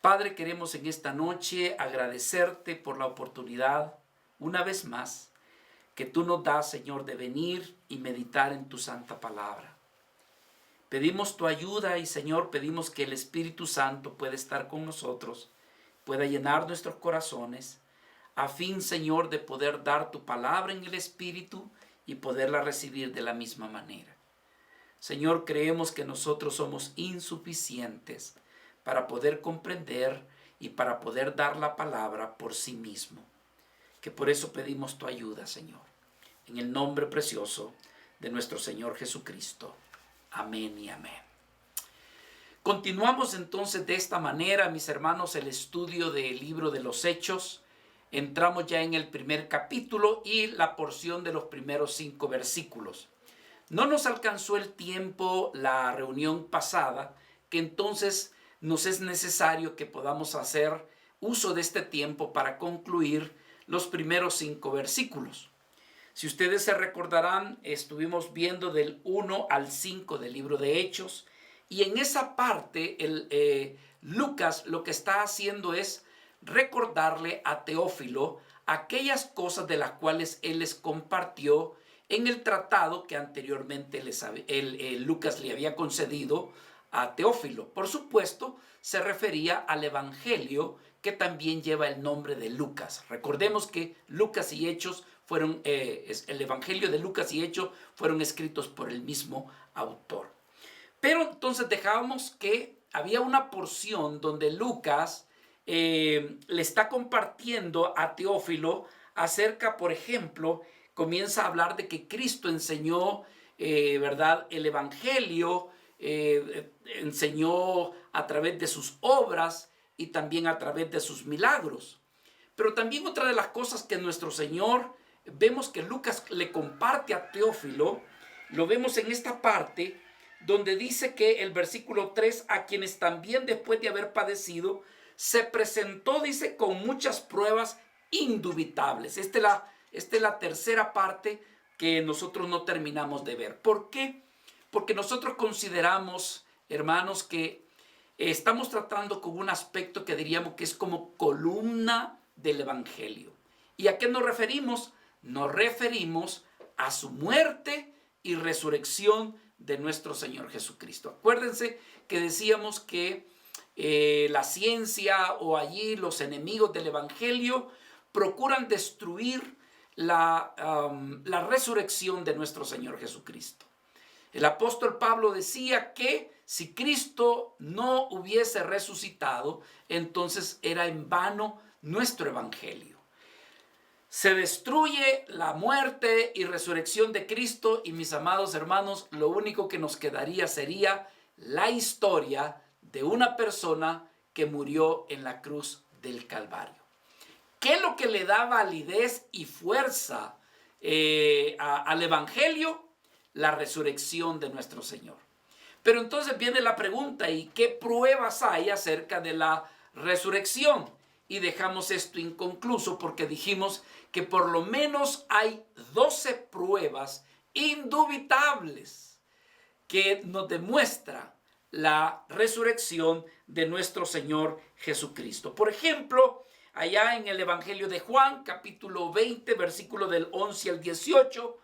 Padre, queremos en esta noche agradecerte por la oportunidad, una vez más, que tú nos das, Señor, de venir y meditar en tu santa palabra. Pedimos tu ayuda y, Señor, pedimos que el Espíritu Santo pueda estar con nosotros, pueda llenar nuestros corazones, a fin, Señor, de poder dar tu palabra en el Espíritu y poderla recibir de la misma manera. Señor, creemos que nosotros somos insuficientes para poder comprender y para poder dar la palabra por sí mismo. Que por eso pedimos tu ayuda, Señor. En el nombre precioso de nuestro Señor Jesucristo. Amén y amén. Continuamos entonces de esta manera, mis hermanos, el estudio del libro de los Hechos. Entramos ya en el primer capítulo y la porción de los primeros 5 versículos. No nos alcanzó el tiempo la reunión pasada, que entonces nos es necesario que podamos hacer uso de este tiempo para concluir los primeros 5 versículos. Si ustedes se recordarán, estuvimos viendo del 1 al 5 del libro de Hechos, y en esa parte Lucas lo que está haciendo es recordarle a Teófilo aquellas cosas de las cuales él les compartió en el tratado que anteriormente Lucas le había concedido a Teófilo. Por supuesto, se refería al Evangelio que también lleva el nombre de Lucas. Recordemos que Lucas y Hechos el Evangelio de Lucas y Hechos fueron escritos por el mismo autor. Pero entonces dejábamos que había una porción donde Lucas le está compartiendo a Teófilo acerca, por ejemplo, comienza a hablar de que Cristo enseñó, ¿verdad?, el Evangelio, enseñó a través de sus obras y también a través de sus milagros. Pero también otra de las cosas que nuestro Señor, vemos que Lucas le comparte a Teófilo, lo vemos en esta parte, donde dice que el versículo 3, a quienes también después de haber padecido, se presentó, dice, con muchas pruebas indubitables. Esta es la tercera parte que nosotros no terminamos de ver. ¿Por qué? Porque nosotros consideramos, hermanos, que estamos tratando con un aspecto que diríamos que es como columna del Evangelio. ¿Y a qué nos referimos? Nos referimos a su muerte y resurrección de nuestro Señor Jesucristo. Acuérdense que decíamos que la ciencia o allí los enemigos del Evangelio procuran destruir la resurrección de nuestro Señor Jesucristo. El apóstol Pablo decía que si Cristo no hubiese resucitado, entonces era en vano nuestro evangelio. Se destruye la muerte y resurrección de Cristo y, mis amados hermanos, lo único que nos quedaría sería la historia de una persona que murió en la cruz del Calvario. ¿Qué es lo que le da validez y fuerza al evangelio? La resurrección de nuestro Señor. Pero entonces viene la pregunta, ¿y qué pruebas hay acerca de la resurrección? Y dejamos esto inconcluso porque dijimos que por lo menos hay 12 pruebas indubitables que nos demuestra la resurrección de nuestro Señor Jesucristo. Por ejemplo, allá en el Evangelio de Juan, capítulo 20, versículo del 11 al 18,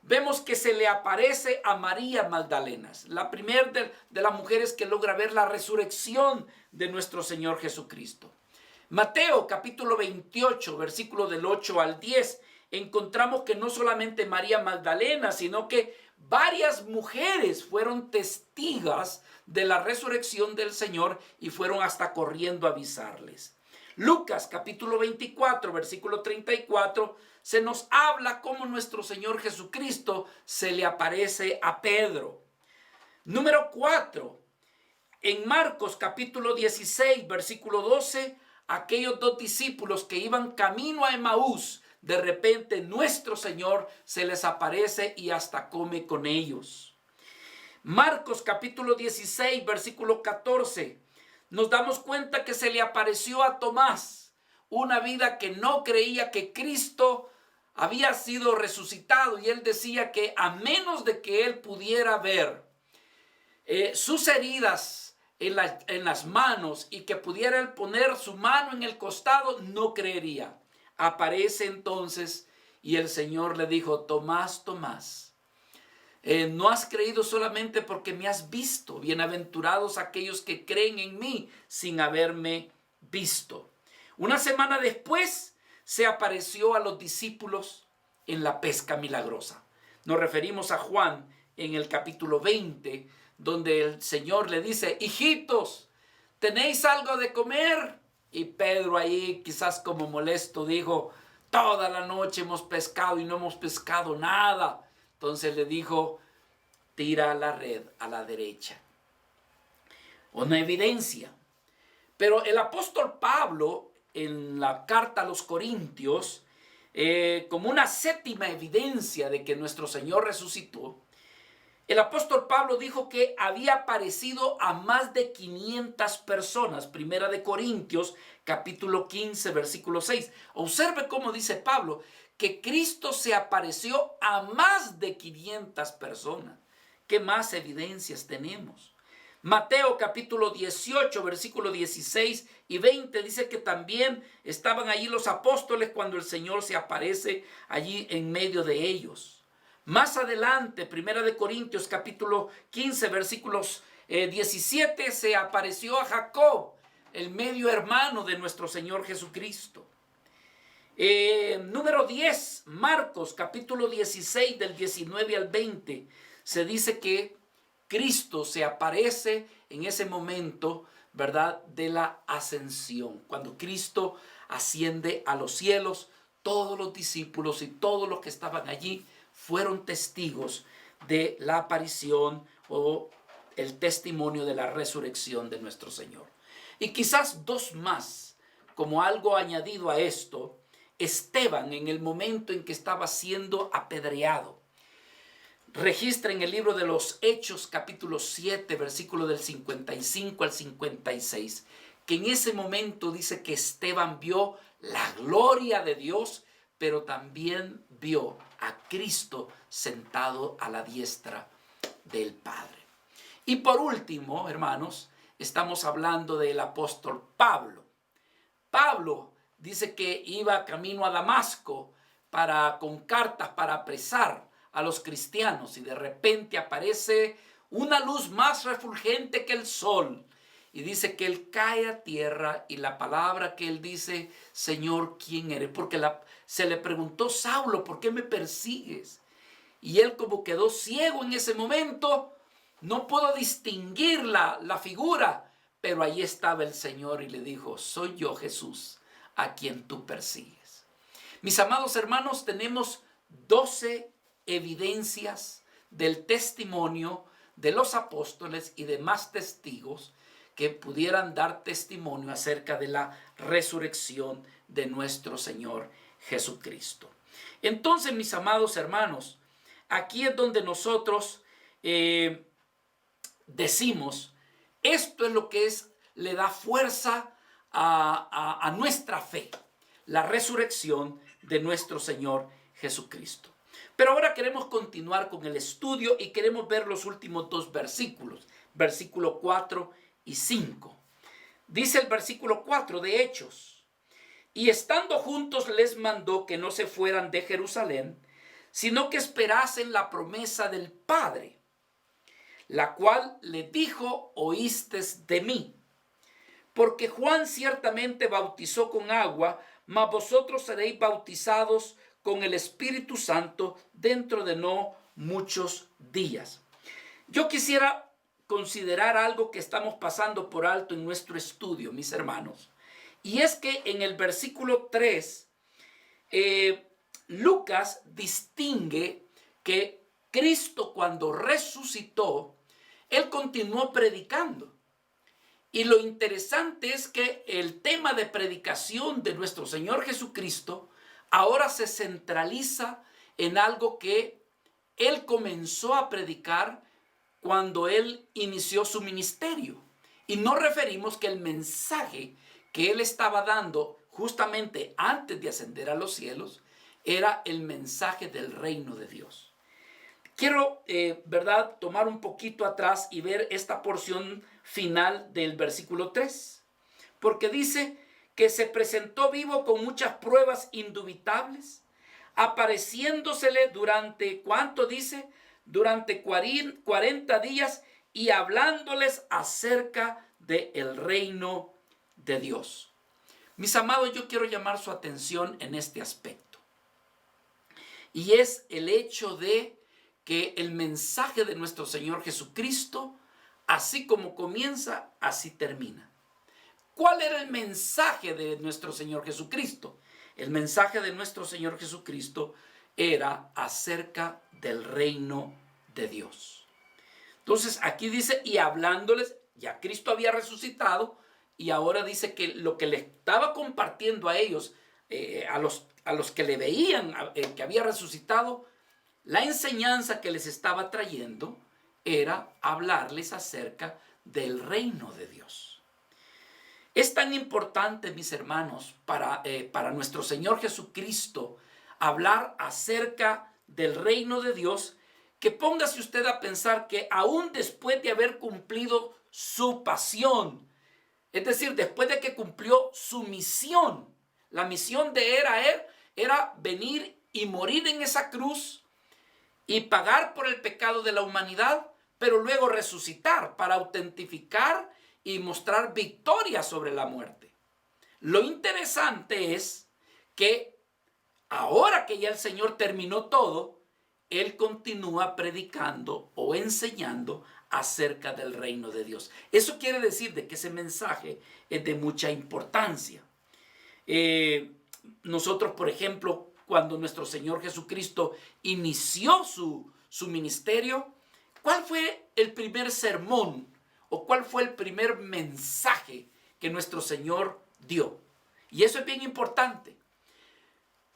vemos que se le aparece a María Magdalena, la primera de las mujeres que logra ver la resurrección de nuestro Señor Jesucristo. Mateo capítulo 28, versículo del 8 al 10, encontramos que no solamente María Magdalena, sino que varias mujeres fueron testigas de la resurrección del Señor y fueron hasta corriendo a avisarles. Lucas capítulo 24, versículo 34, se nos habla cómo nuestro Señor Jesucristo se le aparece a Pedro. Número 4, en Marcos capítulo 16, versículo 12, aquellos 2 discípulos que iban camino a Emaús, de repente nuestro Señor se les aparece y hasta come con ellos. Marcos capítulo 16, versículo 14, nos damos cuenta que se le apareció a Tomás, una vida que no creía que Cristo había sido resucitado, y él decía que a menos de que él pudiera ver sus heridas en las manos y que pudiera él poner su mano en el costado, no creería. Aparece entonces y el Señor le dijo: Tomás, Tomás, no has creído solamente porque me has visto. Bienaventurados aquellos que creen en mí sin haberme visto. Una semana después se apareció a los discípulos en la pesca milagrosa. Nos referimos a Juan en el capítulo 20, donde el Señor le dice: hijitos, ¿tenéis algo de comer? Y Pedro ahí, quizás como molesto, dijo: toda la noche hemos pescado y no hemos pescado nada. Entonces le dijo: tira la red a la derecha. Una evidencia. Pero el apóstol Pablo, en la carta a los Corintios, como una séptima evidencia de que nuestro Señor resucitó, el apóstol Pablo dijo que había aparecido a más de 500 personas. Primera de Corintios, capítulo 15, versículo 6. Observe cómo dice Pablo que Cristo se apareció a más de 500 personas. ¿Qué más evidencias tenemos? Mateo capítulo 18, versículo 16 y 20 dice que también estaban allí los apóstoles cuando el Señor se aparece allí en medio de ellos. Más adelante, Primera de Corintios capítulo 15, versículos 17, se apareció a Jacob, el medio hermano de nuestro Señor Jesucristo. Número 10, Marcos capítulo 16, del 19 al 20, se dice que Cristo se aparece en ese momento, ¿verdad?, de la ascensión. Cuando Cristo asciende a los cielos, todos los discípulos y todos los que estaban allí fueron testigos de la aparición o el testimonio de la resurrección de nuestro Señor. Y quizás dos más, como algo añadido a esto: Esteban, en el momento en que estaba siendo apedreado, registra en el libro de los Hechos, capítulo 7, versículo del 55 al 56, que en ese momento dice que Esteban vio la gloria de Dios, pero también vio a Cristo sentado a la diestra del Padre. Y por último, hermanos, estamos hablando del apóstol Pablo. Pablo dice que iba camino a Damasco con cartas para apresar a los cristianos, y de repente aparece una luz más refulgente que el sol, y dice que él cae a tierra, y la palabra que él dice: Señor, ¿quién eres? Porque se le preguntó: Saulo, ¿por qué me persigues? Y él, como quedó ciego en ese momento, no pudo distinguir la figura, pero ahí estaba el Señor y le dijo: soy yo, Jesús, a quien tú persigues. Mis amados hermanos, tenemos 12 evidencias del testimonio de los apóstoles y demás testigos que pudieran dar testimonio acerca de la resurrección de nuestro Señor Jesucristo. Entonces, mis amados hermanos, aquí es donde nosotros decimos: esto es lo que le da fuerza a nuestra fe, la resurrección de nuestro Señor Jesucristo. Pero ahora queremos continuar con el estudio y queremos ver los últimos dos versículos, versículo 4 y 5. Dice el versículo 4 de Hechos: y estando juntos les mandó que no se fueran de Jerusalén, sino que esperasen la promesa del Padre, la cual le dijo: oístes de mí. Porque Juan ciertamente bautizó con agua, mas vosotros seréis bautizados con el Espíritu Santo dentro de no muchos días. Yo quisiera considerar algo que estamos pasando por alto en nuestro estudio, mis hermanos. Y es que en el versículo 3, Lucas distingue que Cristo, cuando resucitó, él continuó predicando. Y lo interesante es que el tema de predicación de nuestro Señor Jesucristo ahora se centraliza en algo que él comenzó a predicar cuando él inició su ministerio. Y nos referimos que el mensaje que él estaba dando justamente antes de ascender a los cielos era el mensaje del reino de Dios. Quiero, ¿verdad?, tomar un poquito atrás y ver esta porción final del versículo 3. Porque dice que se presentó vivo con muchas pruebas indubitables, apareciéndosele durante, ¿cuánto dice? Durante 40 días y hablándoles acerca del reino de Dios. Mis amados, yo quiero llamar su atención en este aspecto. Y es el hecho de que el mensaje de nuestro Señor Jesucristo, así como comienza, así termina. ¿Cuál era el mensaje de nuestro Señor Jesucristo? El mensaje de nuestro Señor Jesucristo era acerca del reino de Dios. Entonces aquí dice, y hablándoles, ya Cristo había resucitado, y ahora dice que lo que le estaba compartiendo a ellos, a los que le veían que había resucitado, la enseñanza que les estaba trayendo era hablarles acerca del reino de Dios. Es tan importante, mis hermanos, para nuestro Señor Jesucristo hablar acerca del reino de Dios, que póngase usted a pensar que aún después de haber cumplido su pasión, es decir, después de que cumplió su misión, la misión de él era venir y morir en esa cruz y pagar por el pecado de la humanidad, pero luego resucitar para autentificar y mostrar victoria sobre la muerte. Lo interesante es que ahora que ya el Señor terminó todo, Él continúa predicando o enseñando acerca del reino de Dios. Eso quiere decir de que ese mensaje es de mucha importancia. Nosotros, por ejemplo, cuando nuestro Señor Jesucristo inició su ministerio, ¿cuál fue el primer sermón o cuál fue el primer mensaje que nuestro Señor dio? Y eso es bien importante.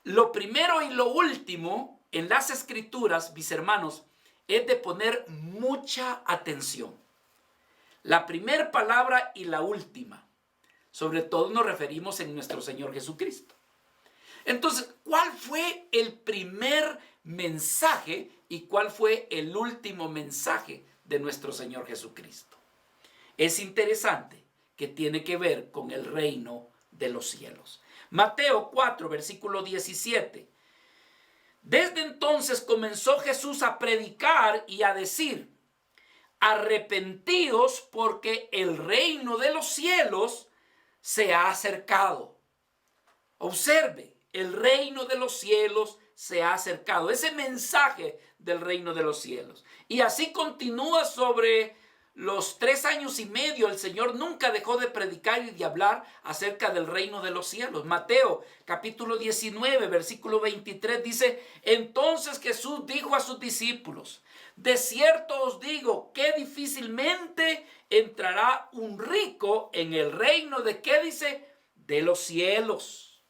Lo primero y lo último en las Escrituras, mis hermanos, es de poner mucha atención. La primera palabra y la última. Sobre todo nos referimos en nuestro Señor Jesucristo. Entonces, ¿cuál fue el primer mensaje y cuál fue el último mensaje de nuestro Señor Jesucristo? Es interesante que tiene que ver con el reino de los cielos. Mateo 4, versículo 17. Desde entonces comenzó Jesús a predicar y a decir: arrepentíos porque el reino de los cielos se ha acercado. Observe, el reino de los cielos se ha acercado. Ese mensaje del reino de los cielos. Y así continúa sobre los 3 años y medio. El Señor nunca dejó de predicar y de hablar acerca del reino de los cielos. Mateo capítulo 19, versículo 23 dice: entonces Jesús dijo a sus discípulos: de cierto os digo que difícilmente entrará un rico en el reino de, ¿qué dice? De los cielos.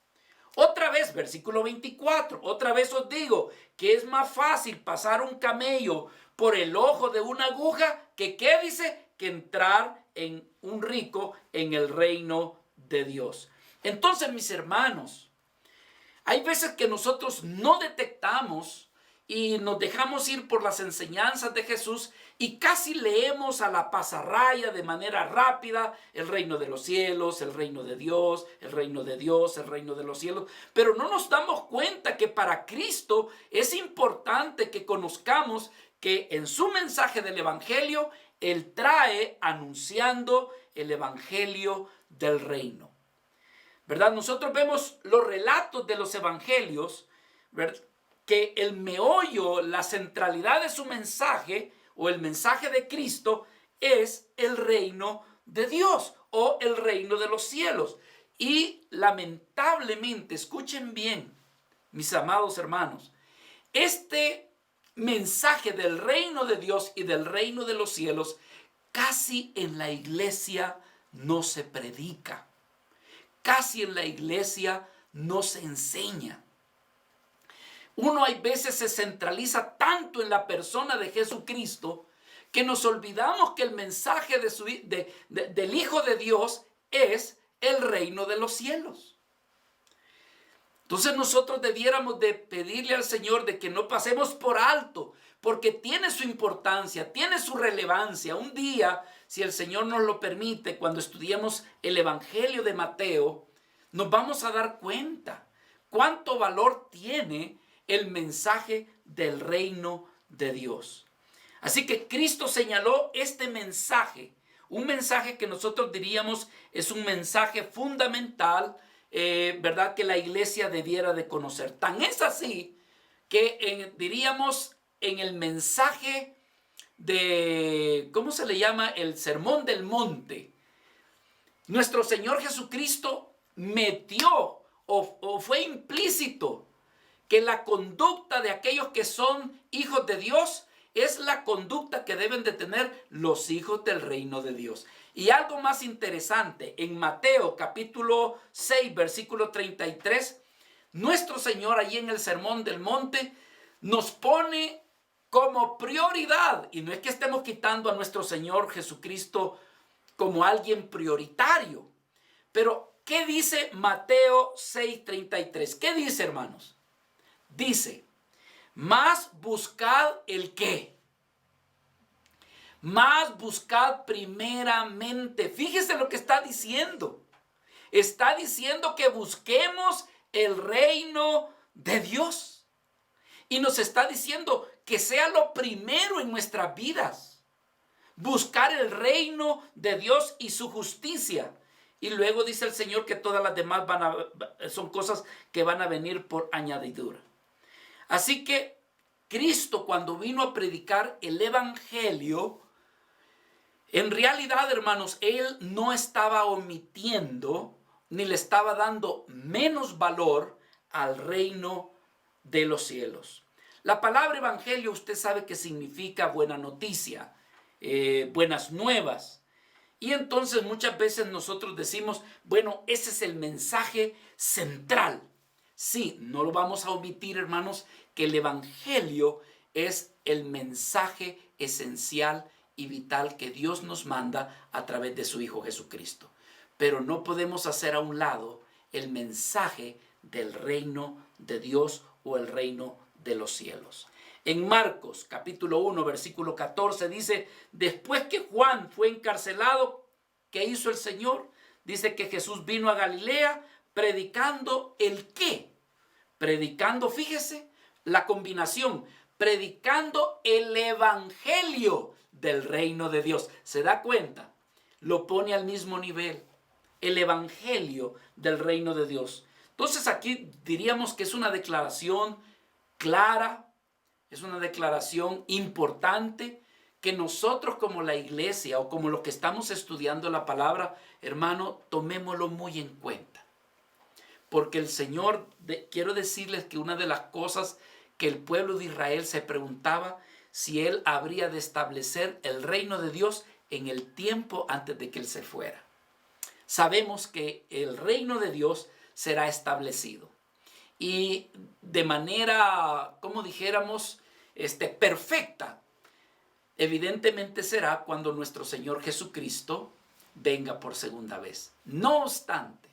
Otra vez, versículo 24, otra vez os digo que es más fácil pasar un camello por el ojo de una aguja que, ¿qué dice? Que entrar en un rico en el reino de Dios. Entonces, mis hermanos, hay veces que nosotros no detectamos y nos dejamos ir por las enseñanzas de Jesús y casi leemos a la pasarraya de manera rápida el reino de los cielos, el reino de Dios, el reino de Dios, el reino de los cielos. Pero no nos damos cuenta que para Cristo es importante que conozcamos que en su mensaje del Evangelio, Él trae anunciando el Evangelio del reino. ¿Verdad? Nosotros vemos los relatos de los evangelios, ¿verdad?, que el meollo, la centralidad de su mensaje o el mensaje de Cristo es el reino de Dios o el reino de los cielos. Y lamentablemente, escuchen bien, mis amados hermanos, este mensaje del reino de Dios y del reino de los cielos casi en la iglesia no se predica. Casi en la iglesia no se enseña. Uno hay veces se centraliza tanto en la persona de Jesucristo que nos olvidamos que el mensaje del Hijo de Dios es el reino de los cielos. Entonces nosotros debiéramos de pedirle al Señor de que no pasemos por alto, porque tiene su importancia, tiene su relevancia. Un día, si el Señor nos lo permite, cuando estudiemos el Evangelio de Mateo, nos vamos a dar cuenta cuánto valor tiene el mensaje del reino de Dios. Así que Cristo señaló este mensaje, un mensaje que nosotros diríamos es un mensaje fundamental, ¿verdad? Que la iglesia debiera de conocer. Tan es así que diríamos en el mensaje de, ¿cómo se le llama? El Sermón del Monte. Nuestro Señor Jesucristo metió o fue implícito que la conducta de aquellos que son hijos de Dios es la conducta que deben de tener los hijos del reino de Dios. Y algo más interesante, en Mateo capítulo 6, versículo 33, nuestro Señor allí en el Sermón del Monte nos pone como prioridad, y no es que estemos quitando a nuestro Señor Jesucristo como alguien prioritario, pero ¿qué dice Mateo 6:33? ¿Qué dice, hermanos? Dice, más buscad el qué. Más buscad primeramente. Fíjese lo que está diciendo. Está diciendo que busquemos el reino de Dios. Y nos está diciendo que sea lo primero en nuestras vidas. Buscar el reino de Dios y su justicia. Y luego dice el Señor que todas las demás son cosas que van a venir por añadidura. Así que Cristo, cuando vino a predicar el evangelio, en realidad, hermanos, Él no estaba omitiendo ni le estaba dando menos valor al reino de los cielos. La palabra evangelio, usted sabe que significa buena noticia, buenas nuevas. Y entonces muchas veces nosotros decimos, bueno, ese es el mensaje central. Sí, no lo vamos a omitir, hermanos, que el evangelio es el mensaje esencial y vital que Dios nos manda a través de su Hijo Jesucristo. Pero no podemos hacer a un lado el mensaje del reino de Dios o el reino de los cielos. En Marcos capítulo 1 versículo 14 dice, después que Juan fue encarcelado, ¿qué hizo el Señor? Dice que Jesús vino a Galilea predicando el qué. Predicando, fíjese, la combinación, predicando el evangelio del reino de Dios. ¿Se da cuenta? Lo pone al mismo nivel, el evangelio del reino de Dios. Entonces aquí diríamos que es una declaración clara, es una declaración importante que nosotros como la iglesia o como los que estamos estudiando la palabra, hermano, tomémoslo muy en cuenta. Porque el Señor, quiero decirles que una de las cosas que el pueblo de Israel se preguntaba, si Él habría de establecer el reino de Dios en el tiempo antes de que Él se fuera. Sabemos que el reino de Dios será establecido. Y de manera, como dijéramos, perfecta, evidentemente será cuando nuestro Señor Jesucristo venga por segunda vez. No obstante,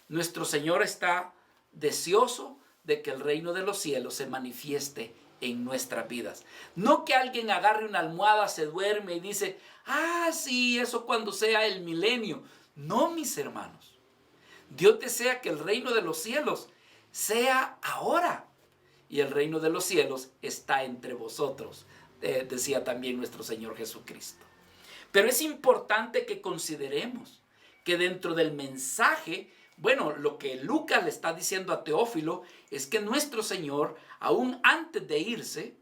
nuestro Señor está deseoso de que el reino de los cielos se manifieste en nuestras vidas. No que alguien agarre una almohada, se duerme y dice, sí, eso cuando sea el milenio. No, mis hermanos. Dios desea que el reino de los cielos sea ahora. Y el reino de los cielos está entre vosotros, decía también nuestro Señor Jesucristo. Pero es importante que consideremos que dentro del mensaje, bueno, lo que Lucas le está diciendo a Teófilo es que nuestro Señor, aún antes de irse,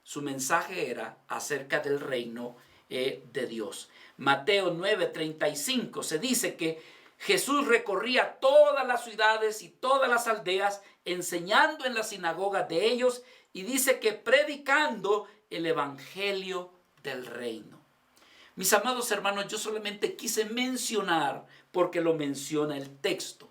su mensaje era acerca del reino de Dios. Mateo 9:35 se dice que Jesús recorría todas las ciudades y todas las aldeas, enseñando en las sinagogas de ellos, y dice que predicando el evangelio del reino. Mis amados hermanos, yo solamente quise mencionar porque lo menciona el texto,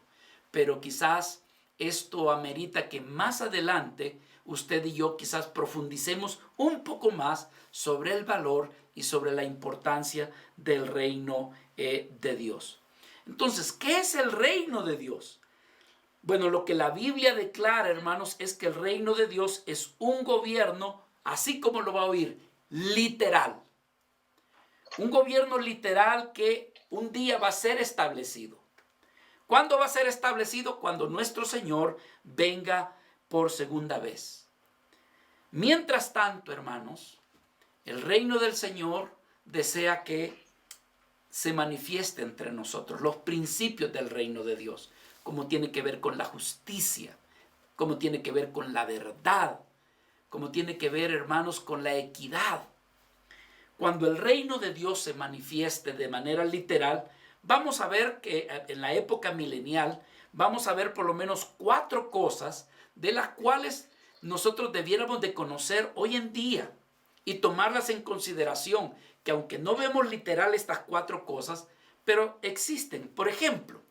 pero quizás esto amerita que más adelante usted y yo quizás profundicemos un poco más sobre el valor y sobre la importancia del reino de Dios. Entonces, ¿qué es el reino de Dios? Bueno, lo que la Biblia declara, hermanos, es que el reino de Dios es un gobierno así como lo va a oír, literal. Un gobierno literal que un día va a ser establecido. ¿Cuándo va a ser establecido? Cuando nuestro Señor venga por segunda vez. Mientras tanto, hermanos, el reino del Señor desea que se manifieste entre nosotros los principios del reino de Dios, como tiene que ver con la justicia, como tiene que ver con la verdad, como tiene que ver, hermanos, con la equidad. Cuando el reino de Dios se manifieste de manera literal, vamos a ver que en la época milenial, vamos a ver por lo menos 4 cosas de las cuales nosotros debiéramos de conocer hoy en día y tomarlas en consideración, que aunque no vemos literal estas 4 cosas, pero existen. Por ejemplo,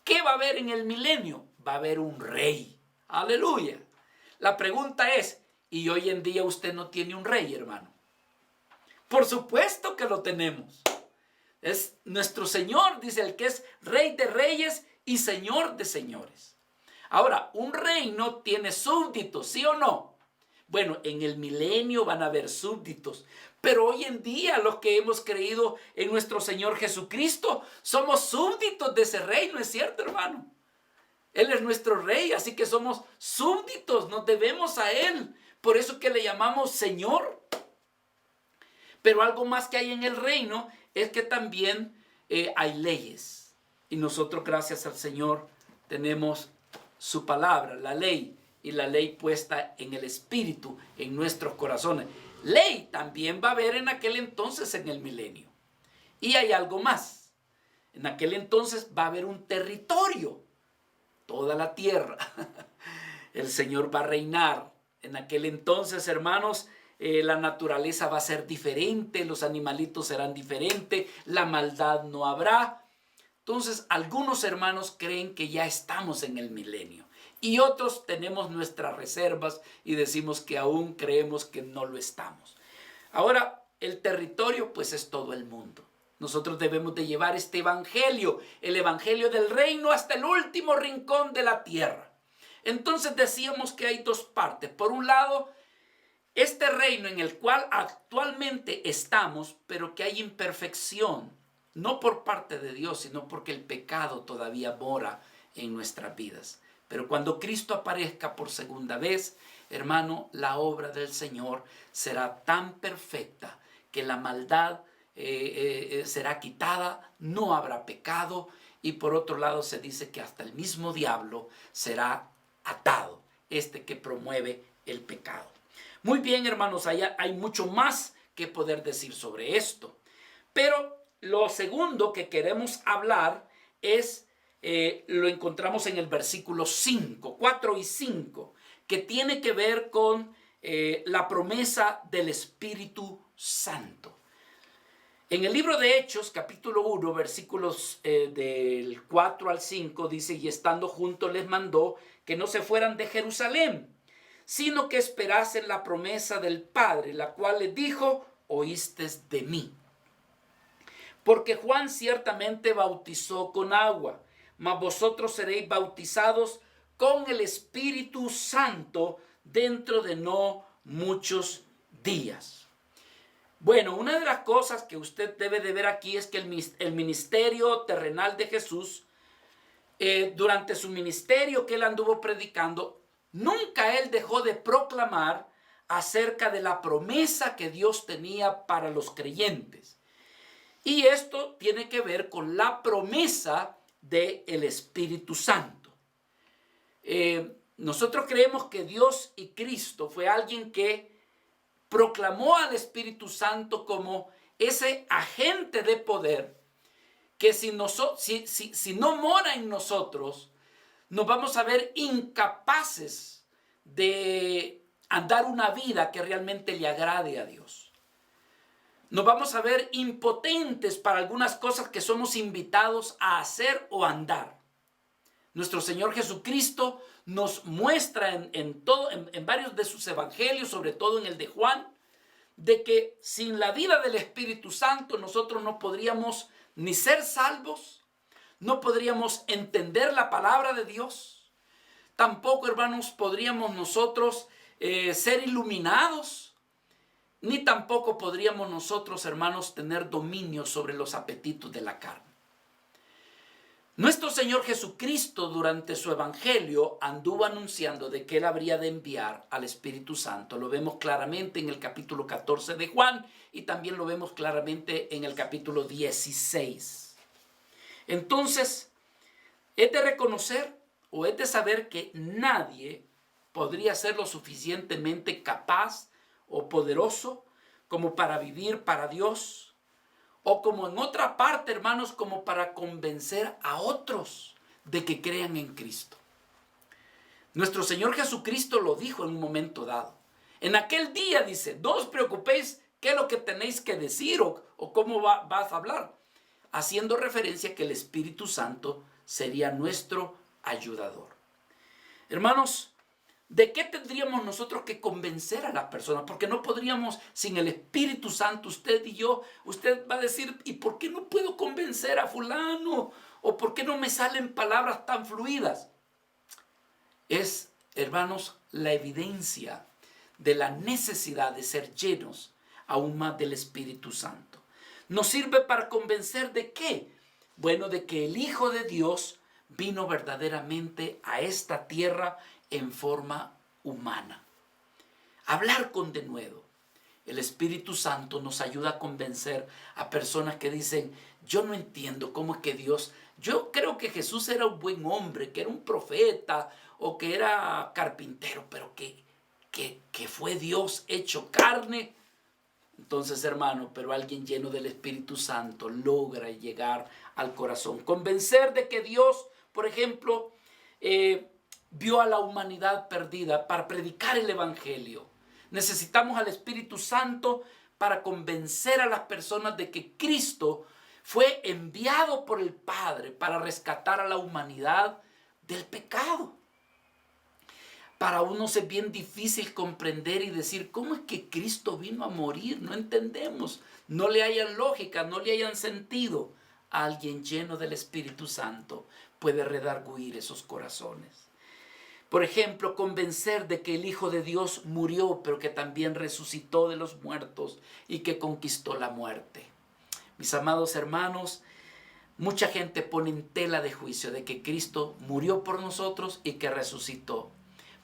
¿qué va a haber en el milenio? Va a haber un rey. Aleluya. La pregunta es, ¿y hoy en día usted no tiene un rey, hermano? Por supuesto que lo tenemos. Es nuestro Señor, dice el que es Rey de Reyes y Señor de Señores. Ahora, un reino tiene súbditos, ¿sí o no? Bueno, en el milenio van a haber súbditos, pero hoy en día los que hemos creído en nuestro Señor Jesucristo somos súbditos de ese rey, ¿no es cierto, hermano? Él es nuestro rey, así que somos súbditos, nos debemos a Él. Por eso que le llamamos Señor. Pero algo más que hay en el reino es que también hay leyes. Y nosotros, gracias al Señor, tenemos su palabra, la ley. Y la ley puesta en el Espíritu, en nuestros corazones. Ley también va a haber en aquel entonces en el milenio. Y hay algo más. En aquel entonces va a haber un territorio. Toda la tierra. El Señor va a reinar. En aquel entonces, hermanos, la naturaleza va a ser diferente, los animalitos serán diferentes, la maldad no habrá. Entonces, algunos hermanos creen que ya estamos en el milenio y otros tenemos nuestras reservas y decimos que aún creemos que no lo estamos. Ahora, el territorio pues es todo el mundo. Nosotros debemos de llevar este evangelio, el evangelio del reino hasta el último rincón de la tierra. Entonces decíamos que hay 2 partes. Por un lado, este reino en el cual actualmente estamos, pero que hay imperfección, no por parte de Dios, sino porque el pecado todavía mora en nuestras vidas. Pero cuando Cristo aparezca por segunda vez, hermano, la obra del Señor será tan perfecta que la maldad será quitada, no habrá pecado, y por otro lado se dice que hasta el mismo diablo será atado, este que promueve el pecado. Muy bien, hermanos, hay mucho más que poder decir sobre esto. Pero lo segundo que queremos hablar es, lo encontramos en el versículo 5, 4 y 5, que tiene que ver con la promesa del Espíritu Santo. En el libro de Hechos, capítulo 1, versículos del 4 al 5, dice, y estando juntos les mandó que no se fueran de Jerusalén, sino que esperasen la promesa del Padre, la cual les dijo, oístes de mí. Porque Juan ciertamente bautizó con agua, mas vosotros seréis bautizados con el Espíritu Santo dentro de no muchos días. Bueno, una de las cosas que usted debe de ver aquí es que el ministerio terrenal de Jesús, durante su ministerio que él anduvo predicando, nunca él dejó de proclamar acerca de la promesa que Dios tenía para los creyentes. Y esto tiene que ver con la promesa del Espíritu Santo. Nosotros creemos que Dios y Cristo fue alguien que proclamó al Espíritu Santo como ese agente de poder que si no mora en nosotros, nos vamos a ver incapaces de andar una vida que realmente le agrade a Dios. Nos vamos a ver impotentes para algunas cosas que somos invitados a hacer o andar. Nuestro Señor Jesucristo nos muestra en varios de sus evangelios, sobre todo en el de Juan, de que sin la vida del Espíritu Santo nosotros no podríamos ni ser salvos, no podríamos entender la palabra de Dios, tampoco, hermanos, podríamos nosotros ser iluminados, ni tampoco podríamos nosotros, hermanos, tener dominio sobre los apetitos de la carne. Nuestro Señor Jesucristo durante su evangelio anduvo anunciando de que Él habría de enviar al Espíritu Santo. Lo vemos claramente en el capítulo 14 de Juan y también lo vemos claramente en el capítulo 16. Entonces, es de reconocer o es de saber que nadie podría ser lo suficientemente capaz o poderoso como para vivir para Dios, o como en otra parte, hermanos, como para convencer a otros de que crean en Cristo. Nuestro Señor Jesucristo lo dijo en un momento dado. En aquel día dice, no os preocupéis qué es lo que tenéis que decir o cómo vas a hablar, haciendo referencia a que el Espíritu Santo sería nuestro ayudador. Hermanos, ¿de qué tendríamos nosotros que convencer a las personas? Porque no podríamos, sin el Espíritu Santo, usted y yo, usted va a decir, ¿y por qué no puedo convencer a fulano? ¿O por qué no me salen palabras tan fluidas? Es, hermanos, la evidencia de la necesidad de ser llenos aún más del Espíritu Santo. ¿Nos sirve para convencer de qué? Bueno, de que el Hijo de Dios vino verdaderamente a esta tierra en forma humana. Hablar con denuedo. El Espíritu Santo nos ayuda a convencer a personas que dicen, yo no entiendo cómo es que Dios, yo creo que Jesús era un buen hombre, que era un profeta o que era carpintero, pero que fue Dios hecho carne. Entonces, hermano, pero alguien lleno del Espíritu Santo logra llegar al corazón. Convencer de que Dios, por ejemplo, vio a la humanidad perdida para predicar el Evangelio. Necesitamos al Espíritu Santo para convencer a las personas de que Cristo fue enviado por el Padre para rescatar a la humanidad del pecado. Para unos es bien difícil comprender y decir, ¿cómo es que Cristo vino a morir? No entendemos, no le hayan lógica, no le hayan sentido. Alguien lleno del Espíritu Santo puede redarguir esos corazones. Por ejemplo, convencer de que el Hijo de Dios murió, pero que también resucitó de los muertos y que conquistó la muerte. Mis amados hermanos, mucha gente pone en tela de juicio de que Cristo murió por nosotros y que resucitó.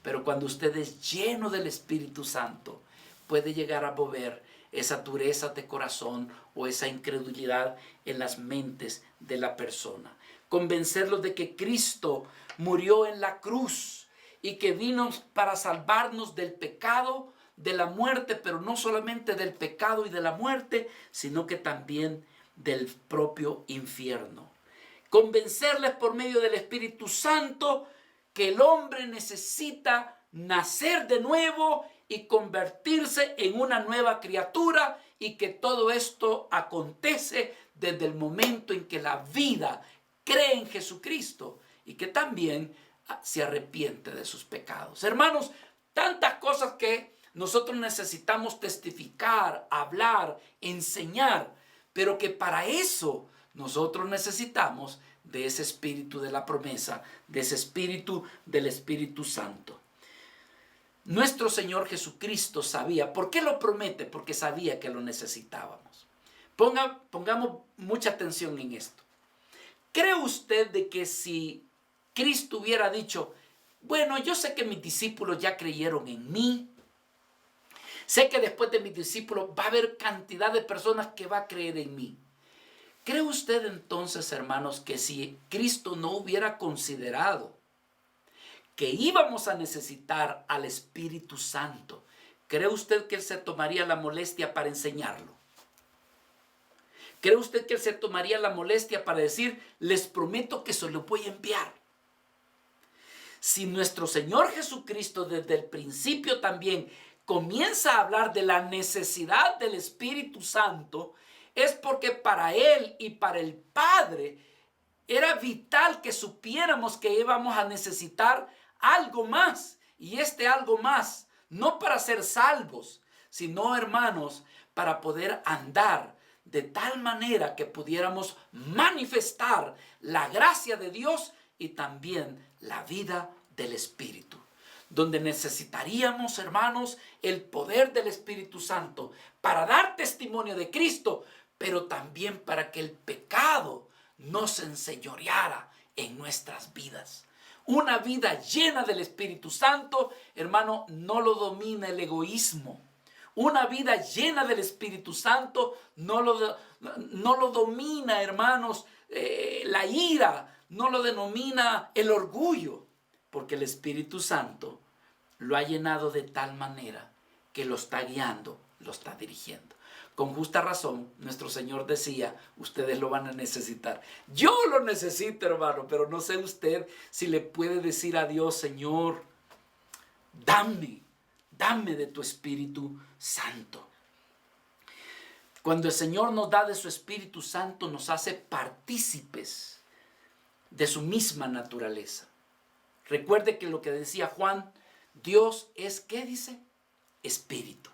Pero cuando usted es lleno del Espíritu Santo, puede llegar a mover esa dureza de corazón o esa incredulidad en las mentes de la persona. Convencerlos de que Cristo murió en la cruz y que vino para salvarnos del pecado, de la muerte, pero no solamente del pecado y de la muerte, sino que también del propio infierno. Convencerles por medio del Espíritu Santo que el hombre necesita nacer de nuevo y convertirse en una nueva criatura y que todo esto acontece desde el momento en que la vida cree en Jesucristo y que también se arrepiente de sus pecados. Hermanos, tantas cosas que nosotros necesitamos testificar, hablar, enseñar, pero que para eso nosotros necesitamos de ese espíritu de la promesa, de ese espíritu del Espíritu Santo. Nuestro Señor Jesucristo sabía, ¿por qué lo promete? Porque sabía que lo necesitábamos. Pongamos mucha atención en esto. ¿Cree usted de que si Cristo hubiera dicho, bueno, yo sé que mis discípulos ya creyeron en mí, sé que después de mis discípulos va a haber cantidad de personas que va a creer en mí? ¿Cree usted entonces, hermanos, que si Cristo no hubiera considerado que íbamos a necesitar al Espíritu Santo, cree usted que Él se tomaría la molestia para enseñarlo? ¿Cree usted que Él se tomaría la molestia para decir, les prometo que se lo voy a enviar? Si nuestro Señor Jesucristo desde el principio también comienza a hablar de la necesidad del Espíritu Santo, es porque para Él y para el Padre era vital que supiéramos que íbamos a necesitar algo más. Y este algo más, no para ser salvos, sino, hermanos, para poder andar de tal manera que pudiéramos manifestar la gracia de Dios y también la vida del Espíritu. donde necesitaríamos, hermanos, el poder del Espíritu Santo para dar testimonio de Cristo, pero también para que el pecado no se enseñoreara en nuestras vidas. Una vida llena del Espíritu Santo, hermano, no lo domina el egoísmo. Una vida llena del Espíritu Santo no lo domina, hermanos, la ira, no lo denomina el orgullo, porque el Espíritu Santo lo ha llenado de tal manera que lo está guiando, lo está dirigiendo. Con justa razón, nuestro Señor decía, ustedes lo van a necesitar. Yo lo necesito, hermano, pero no sé usted si le puede decir a Dios, Señor, dame de tu Espíritu Santo. Cuando el Señor nos da de su Espíritu Santo, nos hace partícipes de su misma naturaleza. Recuerde que lo que decía Juan, Dios es, ¿qué dice? Espíritu.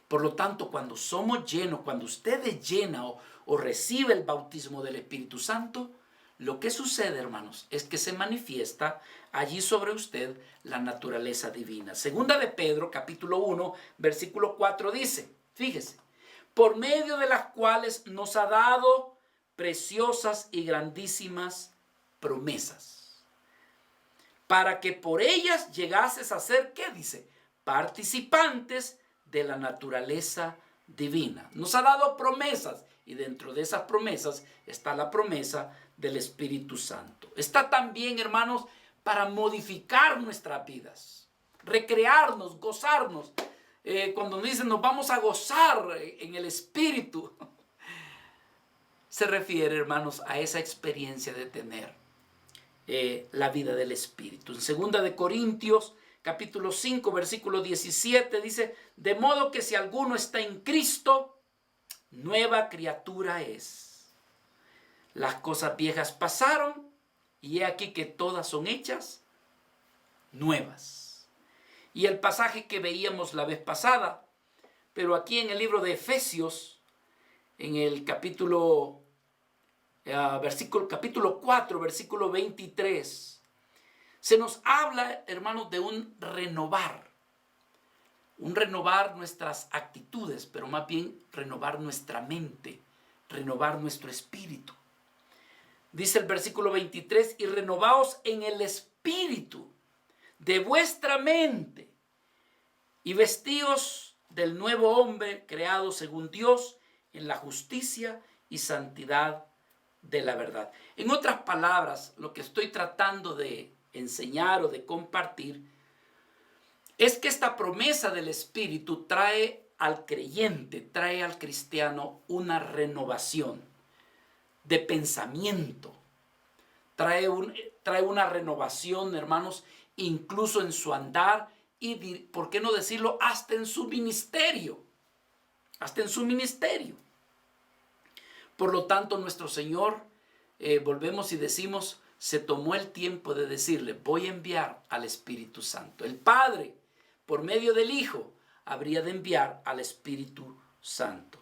Por lo tanto, cuando somos llenos, cuando usted es llena o recibe el bautismo del Espíritu Santo, lo que sucede, hermanos, es que se manifiesta allí sobre usted la naturaleza divina. Segunda de Pedro, capítulo 1, versículo 4 dice, fíjese, por medio de las cuales nos ha dado preciosas y grandísimas promesas, para que por ellas llegases a ser, ¿qué dice? Participantes de la naturaleza divina. Nos ha dado promesas y dentro de esas promesas está la promesa del Espíritu Santo. Está también, hermanos, para modificar nuestras vidas, recrearnos, gozarnos. Cuando nos dicen nos vamos a gozar en el Espíritu, se refiere, hermanos, a esa experiencia de tener la vida del Espíritu. En 2 de Corintios, capítulo 5, versículo 17, dice, de modo que si alguno está en Cristo, nueva criatura es. Las cosas viejas pasaron y he aquí que todas son hechas nuevas. Y el pasaje que veíamos la vez pasada, pero aquí en el libro de Efesios, en el capítulo 4, versículo 23, se nos habla, hermanos, de un renovar nuestras actitudes, pero más bien renovar nuestra mente, renovar nuestro espíritu. Dice el versículo 23, y renovaos en el espíritu de vuestra mente y vestíos del nuevo hombre creado según Dios en la justicia y santidad de la verdad. En otras palabras, lo que estoy tratando de enseñar o de compartir es que esta promesa del Espíritu trae al creyente, trae al cristiano una renovación de pensamiento, trae una renovación, hermanos, incluso en su andar y, ¿por qué no decirlo?, hasta en su ministerio, Por lo tanto, nuestro Señor, volvemos y decimos, se tomó el tiempo de decirle, voy a enviar al Espíritu Santo. El Padre, por medio del Hijo, habría de enviar al Espíritu Santo.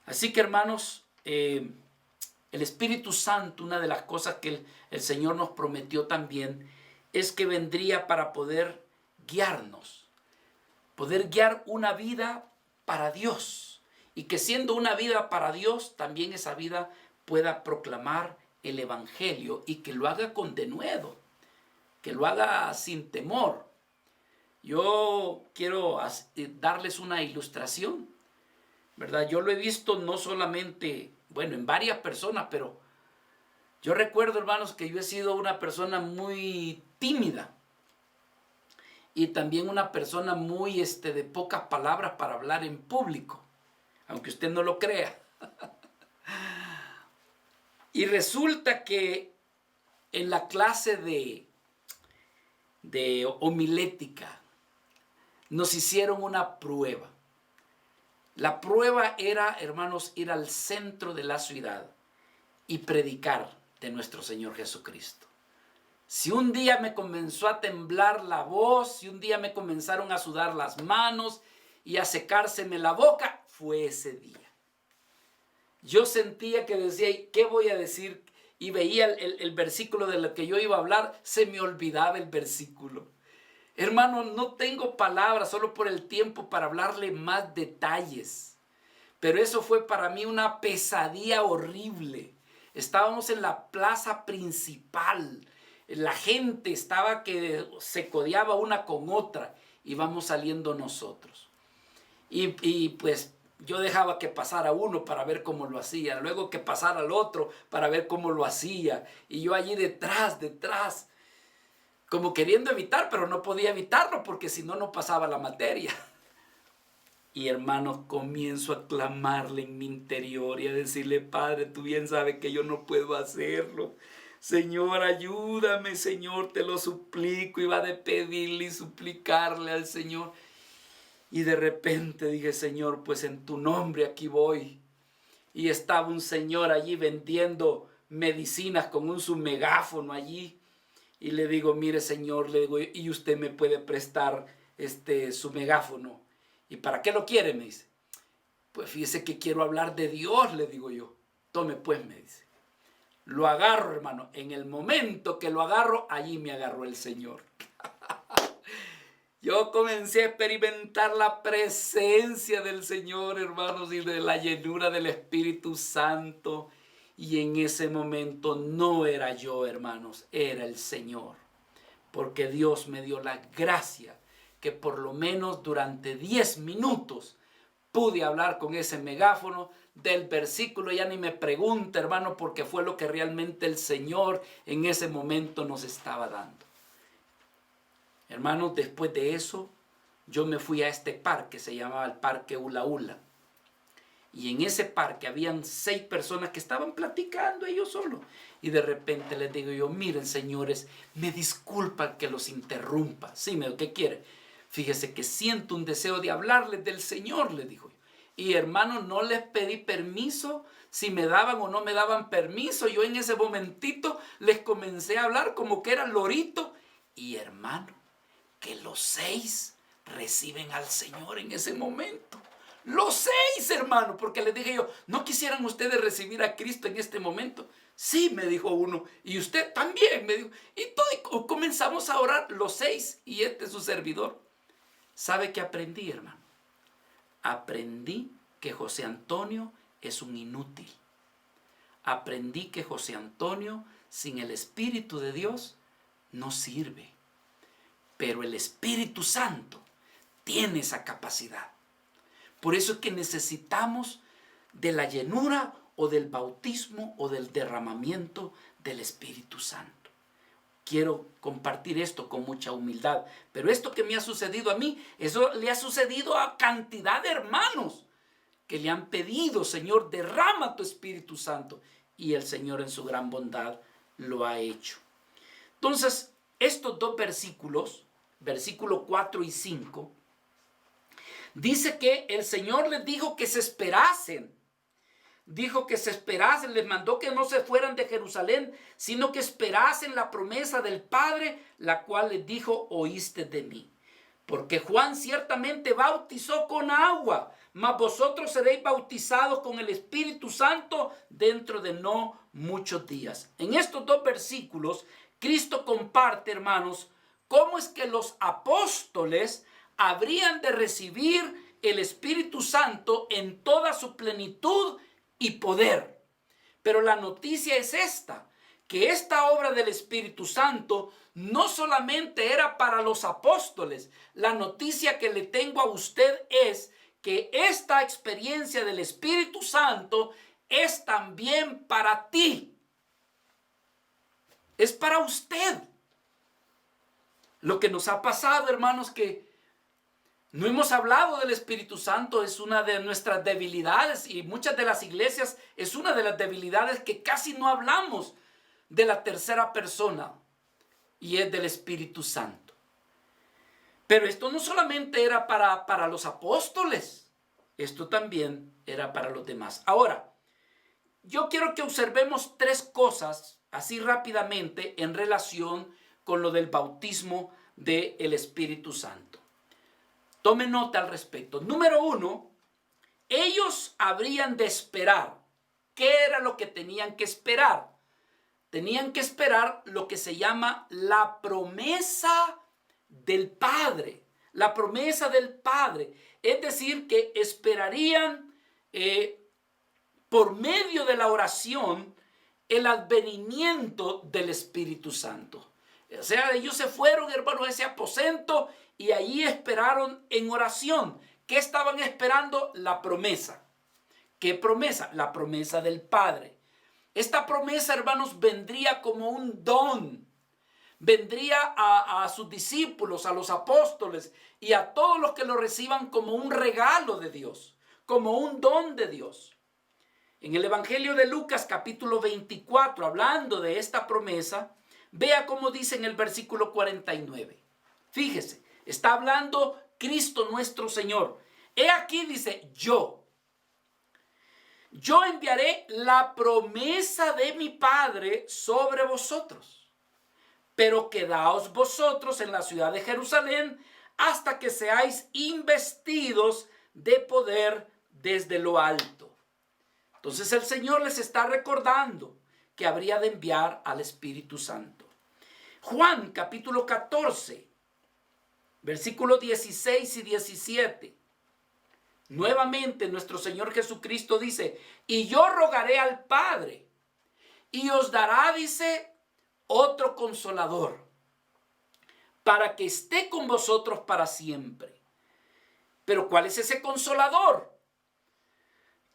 Así que, hermanos, el Espíritu Santo, una de las cosas que el Señor nos prometió también, es que vendría para poder guiarnos, poder guiar una vida para Dios, y que siendo una vida para Dios, también esa vida pueda proclamar el Evangelio y que lo haga con denuedo, que lo haga sin temor. Yo quiero darles una ilustración, ¿verdad? Yo lo he visto no solamente, bueno, en varias personas, pero yo recuerdo, hermanos, que yo he sido una persona muy tímida y también una persona muy de pocas palabras para hablar en público, aunque usted no lo crea. Y resulta que en la clase de homilética nos hicieron una prueba. La prueba era, hermanos, ir al centro de la ciudad y predicar de nuestro Señor Jesucristo. Si un día me comenzó a temblar la voz, si un día me comenzaron a sudar las manos y a secárseme la boca, fue ese día. Yo sentía que decía, ¿qué voy a decir? Y veía el versículo de lo que yo iba a hablar, se me olvidaba el versículo. Hermano, no tengo palabras solo por el tiempo para hablarle más detalles. Pero eso fue para mí una pesadilla horrible. Estábamos en la plaza principal. La gente estaba que se codeaba una con otra. Y vamos saliendo nosotros. Y pues yo dejaba que pasara uno para ver cómo lo hacía. Luego que pasara el otro para ver cómo lo hacía. Y yo allí detrás. Como queriendo evitar, pero no podía evitarlo porque si no, no pasaba la materia. Y hermanos, comienzo a clamarle en mi interior y a decirle: Padre, tú bien sabes que yo no puedo hacerlo. Señor, ayúdame, Señor, te lo suplico. Iba de pedirle y suplicarle al Señor. Y de repente dije: Señor, pues en tu nombre aquí voy. Y estaba un señor allí vendiendo medicinas con su megáfono allí. Y le digo: mire, señor, le digo, ¿y usted me puede prestar su megáfono? ¿Y para qué lo quiere? Me dice. Pues fíjese que quiero hablar de Dios, le digo yo. Tome pues, me dice. Lo agarro, hermano. En el momento que lo agarro, allí me agarró el Señor. Yo comencé a experimentar la presencia del Señor, hermanos, y de la llenura del Espíritu Santo. Y en ese momento no era yo, hermanos, era el Señor. Porque Dios me dio la gracia que por lo menos durante 10 minutos pude hablar con ese megáfono. Del versículo ya ni me pregunte, hermano, porque fue lo que realmente el Señor en ese momento nos estaba dando. Hermanos, después de eso, yo me fui a este parque, se llamaba el Parque Ula Ula. Y en ese parque habían 6 personas que estaban platicando ellos solos. Y de repente les digo yo: miren, señores, me disculpan que los interrumpa. Sí, ¿qué quiere? Fíjese que siento un deseo de hablarles del Señor, les digo yo. Y hermanos, no les pedí permiso, si me daban o no me daban permiso. Yo en ese momentito les comencé a hablar como que era lorito. Y hermano, que los 6 reciben al Señor en ese momento. Los 6, hermano, porque les dije yo: ¿no quisieran ustedes recibir a Cristo en este momento? Sí, me dijo uno. Y usted también, me dijo. Y todo, comenzamos a orar los 6 y este es su servidor. ¿Sabe qué aprendí, hermano? Aprendí que José Antonio es un inútil. Aprendí que José Antonio, sin el Espíritu de Dios, no sirve. Pero el Espíritu Santo tiene esa capacidad. Por eso es que necesitamos de la llenura o del bautismo o del derramamiento del Espíritu Santo. Quiero compartir esto con mucha humildad. Pero esto que me ha sucedido a mí, eso le ha sucedido a cantidad de hermanos que le han pedido: Señor, derrama tu Espíritu Santo. Y el Señor en su gran bondad lo ha hecho. Entonces, estos 2 versículos, versículo 4 y 5, dice que el Señor les dijo que se esperasen. Dijo que se esperasen, les mandó que no se fueran de Jerusalén, sino que esperasen la promesa del Padre, la cual les dijo: oíste de mí. Porque Juan ciertamente bautizó con agua, mas vosotros seréis bautizados con el Espíritu Santo dentro de no muchos días. En estos 2 versículos, Cristo comparte, hermanos, cómo es que los apóstoles habrían de recibir el Espíritu Santo en toda su plenitud y poder. Pero la noticia es esta: que esta obra del Espíritu Santo no solamente era para los apóstoles. La noticia que le tengo a usted es que esta experiencia del Espíritu Santo es también para ti. Es para usted. Lo que nos ha pasado, hermanos, que no hemos hablado del Espíritu Santo, es una de nuestras debilidades, y muchas de las iglesias es una de las debilidades que casi no hablamos de la tercera persona, y es del Espíritu Santo. Pero esto no solamente era para los apóstoles, esto también era para los demás. Ahora, yo quiero que observemos 3 cosas así rápidamente en relación con lo del bautismo del Espíritu Santo. Tome nota al respecto. Número 1, ellos habrían de esperar. ¿Qué era lo que tenían que esperar? Tenían que esperar lo que se llama la promesa del Padre. La promesa del Padre. Es decir, que esperarían por medio de la oración el advenimiento del Espíritu Santo. O sea, ellos se fueron, hermanos, a ese aposento y allí esperaron en oración. ¿Qué estaban esperando? La promesa. ¿Qué promesa? La promesa del Padre. Esta promesa, hermanos, vendría como un don. Vendría a sus discípulos, a los apóstoles y a todos los que lo reciban como un regalo de Dios, como un don de Dios. En el Evangelio de Lucas capítulo 24, hablando de esta promesa, vea cómo dice en el versículo 49. Fíjese, está hablando Cristo nuestro Señor. He aquí, dice, yo enviaré la promesa de mi Padre sobre vosotros. Pero quedaos vosotros en la ciudad de Jerusalén hasta que seáis investidos de poder desde lo alto. Entonces el Señor les está recordando que habría de enviar al Espíritu Santo. Juan capítulo 14, versículos 16 y 17. Nuevamente nuestro Señor Jesucristo dice, y yo rogaré al Padre y os dará, dice, otro consolador, para que esté con vosotros para siempre. Pero ¿cuál es ese consolador?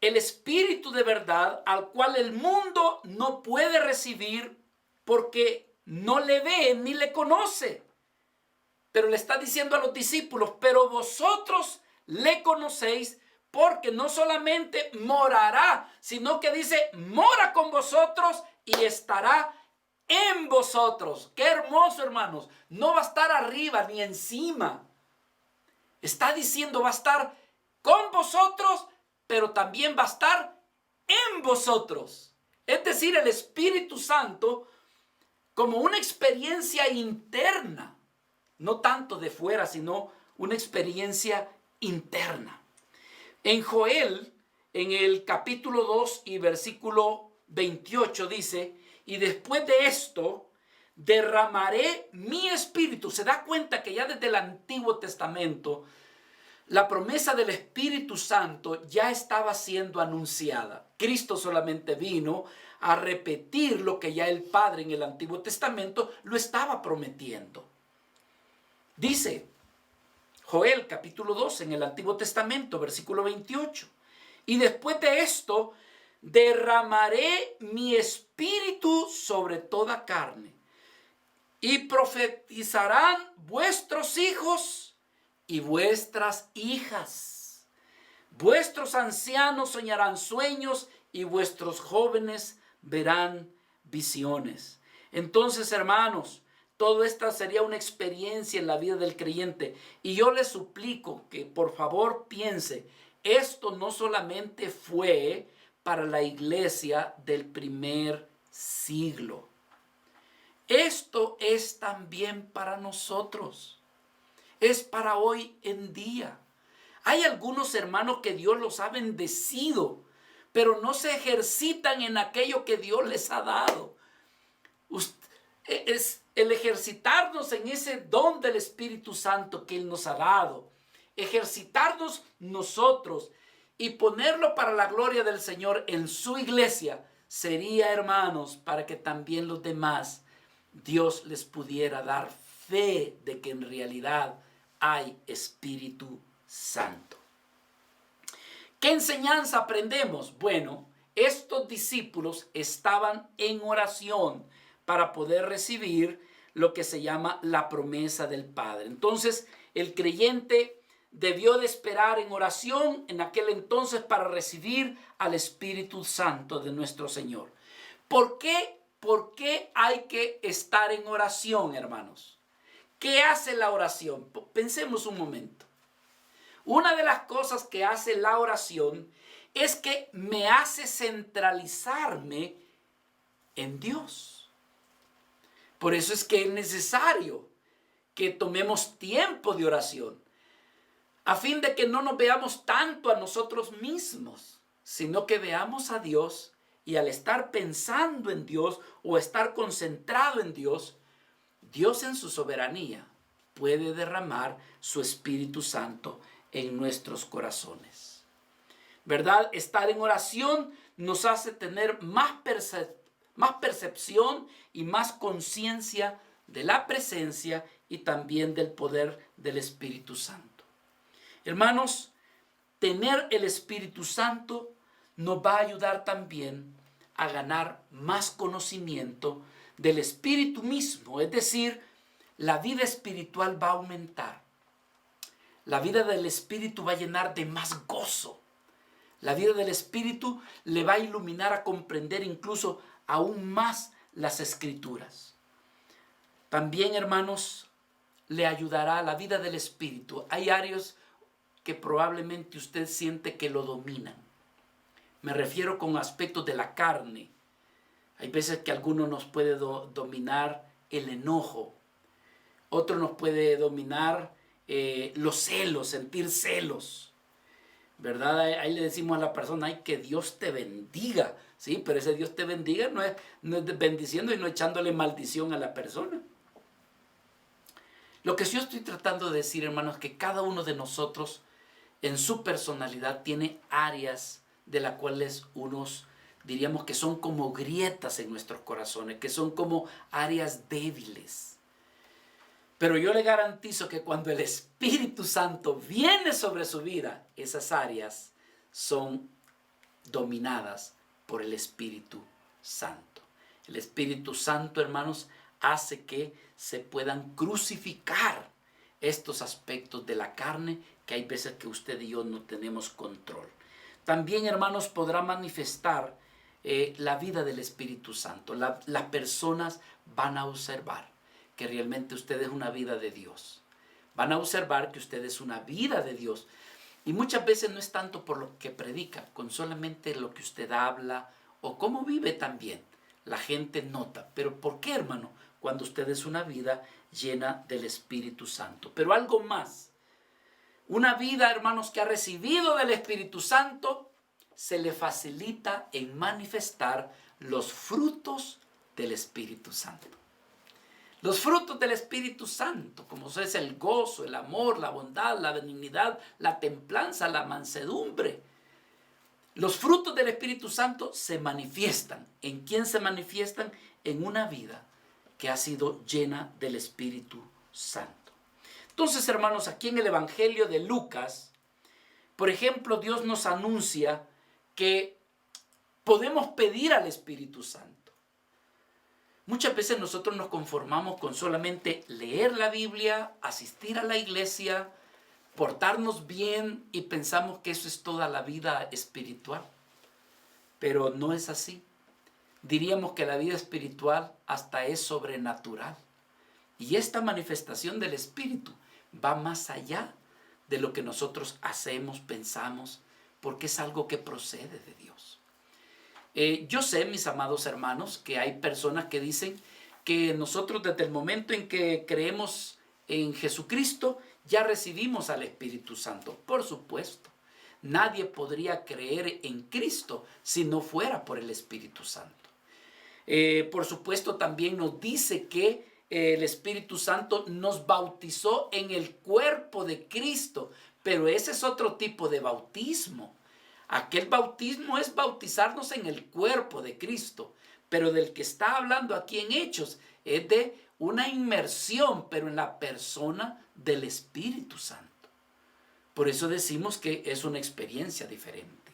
El Espíritu de verdad, al cual el mundo no puede recibir porque no le ve ni le conoce. Pero le está diciendo a los discípulos, pero vosotros le conocéis porque no solamente morará, sino que dice, mora con vosotros y estará en vosotros. Qué hermoso, hermanos. No va a estar arriba ni encima. Está diciendo, va a estar con vosotros, pero también va a estar en vosotros. Es decir, el Espíritu Santo como una experiencia interna, no tanto de fuera, sino una experiencia interna. En Joel, en el capítulo 2 y versículo 28 dice, y después de esto derramaré mi espíritu. Se da cuenta que ya desde el Antiguo Testamento la promesa del Espíritu Santo ya estaba siendo anunciada. Cristo solamente vino a repetir lo que ya el Padre en el Antiguo Testamento lo estaba prometiendo. Dice Joel capítulo 2 en el Antiguo Testamento, versículo 28. Y después de esto derramaré mi espíritu sobre toda carne, y profetizarán vuestros hijos y vuestras hijas. Vuestros ancianos soñarán sueños y vuestros jóvenes verán visiones. Entonces, hermanos, todo esto sería una experiencia en la vida del creyente. Y yo les suplico que por favor piense, esto no solamente fue para la iglesia del primer siglo. Esto es también para nosotros. Es para hoy en día. Hay algunos hermanos que Dios los ha bendecido, pero no se ejercitan en aquello que Dios les ha dado. Es el ejercitarnos en ese don del Espíritu Santo que Él nos ha dado. Ejercitarnos nosotros y ponerlo para la gloria del Señor en su iglesia sería, hermanos, para que también los demás Dios les pudiera dar fe de que en realidad hay Espíritu Santo. ¿Qué enseñanza aprendemos? Bueno, estos discípulos estaban en oración para poder recibir lo que se llama la promesa del Padre. Entonces, el creyente debió de esperar en oración en aquel entonces para recibir al Espíritu Santo de nuestro Señor. ¿Por qué? ¿Por qué hay que estar en oración, hermanos? ¿Qué hace la oración? Pensemos un momento. Una de las cosas que hace la oración es que me hace centralizarme en Dios. Por eso es que es necesario que tomemos tiempo de oración, a fin de que no nos veamos tanto a nosotros mismos, sino que veamos a Dios, y al estar pensando en Dios o estar concentrado en Dios, Dios en su soberanía puede derramar su Espíritu Santo en nuestros corazones. ¿Verdad? Estar en oración nos hace tener más percepción y más conciencia de la presencia y también del poder del Espíritu Santo. Hermanos, tener el Espíritu Santo nos va a ayudar también a ganar más conocimiento del Espíritu mismo, es decir, la vida espiritual va a aumentar. La vida del Espíritu va a llenar de más gozo. La vida del Espíritu le va a iluminar a comprender incluso aún más las Escrituras. También, hermanos, le ayudará a la vida del Espíritu. Hay áreas que probablemente usted siente que lo dominan. Me refiero con aspectos de la carne. Hay veces que alguno nos puede dominar el enojo. Otro nos puede dominar los celos, sentir celos. ¿Verdad? Ahí le decimos a la persona, ay, que Dios te bendiga. Sí, pero ese Dios te bendiga no es bendiciendo y no echándole maldición a la persona. Lo que yo estoy tratando de decir, hermanos, es que cada uno de nosotros en su personalidad tiene áreas de las cuales unos diríamos que son como grietas en nuestros corazones, que son como áreas débiles. Pero yo le garantizo que cuando el Espíritu Santo viene sobre su vida, esas áreas son dominadas por el Espíritu Santo. El Espíritu Santo, hermanos, hace que se puedan crucificar estos aspectos de la carne que hay veces que usted y yo no tenemos control. También, hermanos, podrá manifestar la vida del Espíritu Santo. Las personas van a observar que realmente usted es una vida de Dios. Van a observar que usted es una vida de Dios. Y muchas veces no es tanto por lo que predica, con solamente lo que usted habla o cómo vive también. La gente nota. ¿Pero por qué, hermano? Cuando usted es una vida llena del Espíritu Santo. Pero algo más. Una vida, hermanos, que ha recibido del Espíritu Santo, se le facilita en manifestar los frutos del Espíritu Santo. Los frutos del Espíritu Santo, como es el gozo, el amor, la bondad, la benignidad, la templanza, la mansedumbre. Los frutos del Espíritu Santo se manifiestan. ¿En quién se manifiestan? En una vida que ha sido llena del Espíritu Santo. Entonces, hermanos, aquí en el Evangelio de Lucas, por ejemplo, Dios nos anuncia que podemos pedir al Espíritu Santo. Muchas veces nosotros nos conformamos con solamente leer la Biblia, asistir a la iglesia, portarnos bien y pensamos que eso es toda la vida espiritual. Pero no es así. Diríamos que la vida espiritual hasta es sobrenatural. Y esta manifestación del Espíritu va más allá de lo que nosotros hacemos, pensamos, porque es algo que procede de Dios. Yo sé, mis amados hermanos, que hay personas que dicen que nosotros desde el momento en que creemos en Jesucristo ya recibimos al Espíritu Santo. Por supuesto, nadie podría creer en Cristo si no fuera por el Espíritu Santo. Por supuesto, también nos dice que el Espíritu Santo nos bautizó en el cuerpo de Cristo, pero ese es otro tipo de bautismo. Aquel bautismo es bautizarnos en el cuerpo de Cristo, pero del que está hablando aquí en Hechos es de una inmersión, pero en la persona del Espíritu Santo. Por eso decimos que es una experiencia diferente.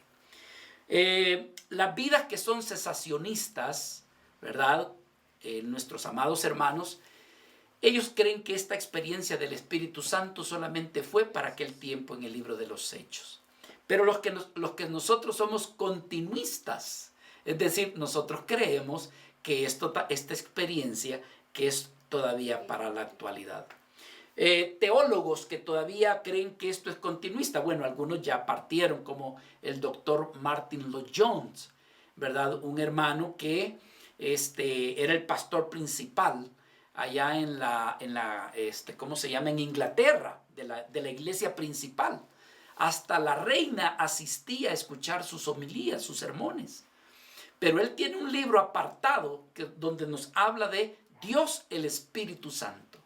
Las vidas que son cesacionistas, ¿verdad? Nuestros amados hermanos, ellos creen que esta experiencia del Espíritu Santo solamente fue para aquel tiempo en el libro de los Hechos. Pero los que nosotros somos continuistas, es decir, nosotros creemos que esta experiencia que es todavía para la actualidad. Teólogos que todavía creen que esto es continuista, bueno, algunos ya partieron, como el doctor Martin Lloyd-Jones, ¿verdad? Un hermano que era el pastor principal allá ¿cómo se llama? En Inglaterra, de la iglesia principal. Hasta la reina asistía a escuchar sus homilías, sus sermones. Pero él tiene un libro apartado donde nos habla de Dios el Espíritu Santo.